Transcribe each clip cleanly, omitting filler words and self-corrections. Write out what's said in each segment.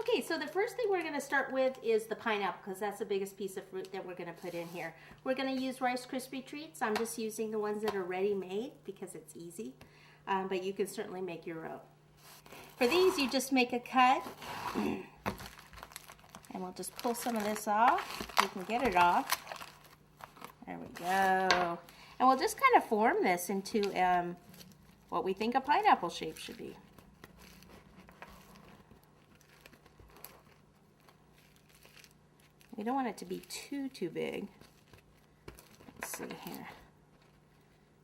Okay, so the first thing we're going to start with is the pineapple because that's the biggest piece of fruit that we're going to put in here. We're going to use Rice Krispie treats. I'm just using the ones that are ready made because it's easy, but you can certainly make your own. For these, you just make a cut, and we'll just pull some of this off. You can get it off. There we go. And we'll just kind of form this into what we think a pineapple shape should be. We don't want it to be too big. Let's see here.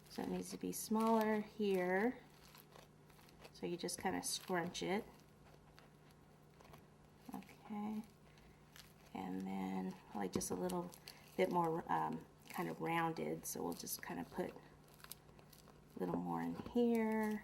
So it needs to be smaller here. So you just kind of scrunch it. Okay. And then like just a little bit more kind of rounded. So we'll just kind of put a little more in here.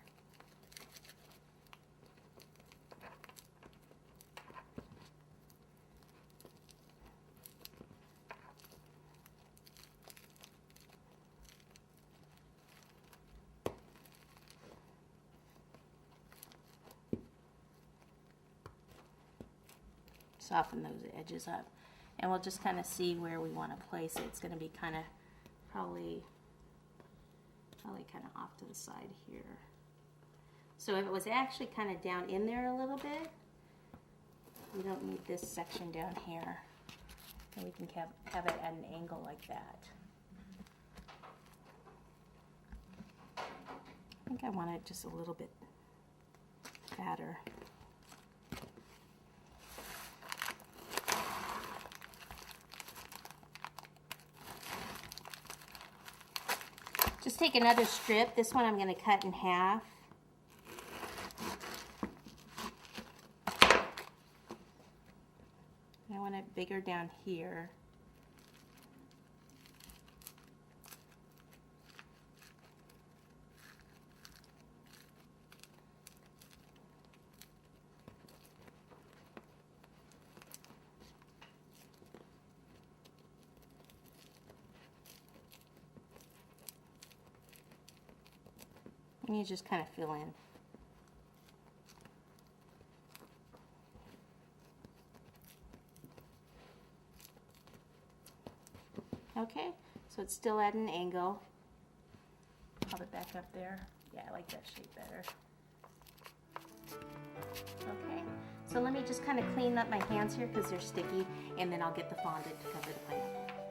Soften those edges up, and we'll just kind of see where we want to place it. It's going to be kind of probably kind of off to the side here. So if it was actually kind of down in there a little bit, we don't need this section down here, and we can have it at an angle like that. I think I want it just a little bit fatter. Just take another strip. This one I'm going to cut in half. I want it bigger down here. And you just kind of fill in. Okay, so it's still at an angle. Pop it back up there. Yeah, I like that shape better. Okay, so let me just kind of clean up my hands here because they're sticky, and then I'll get the fondant to cover the pineapple.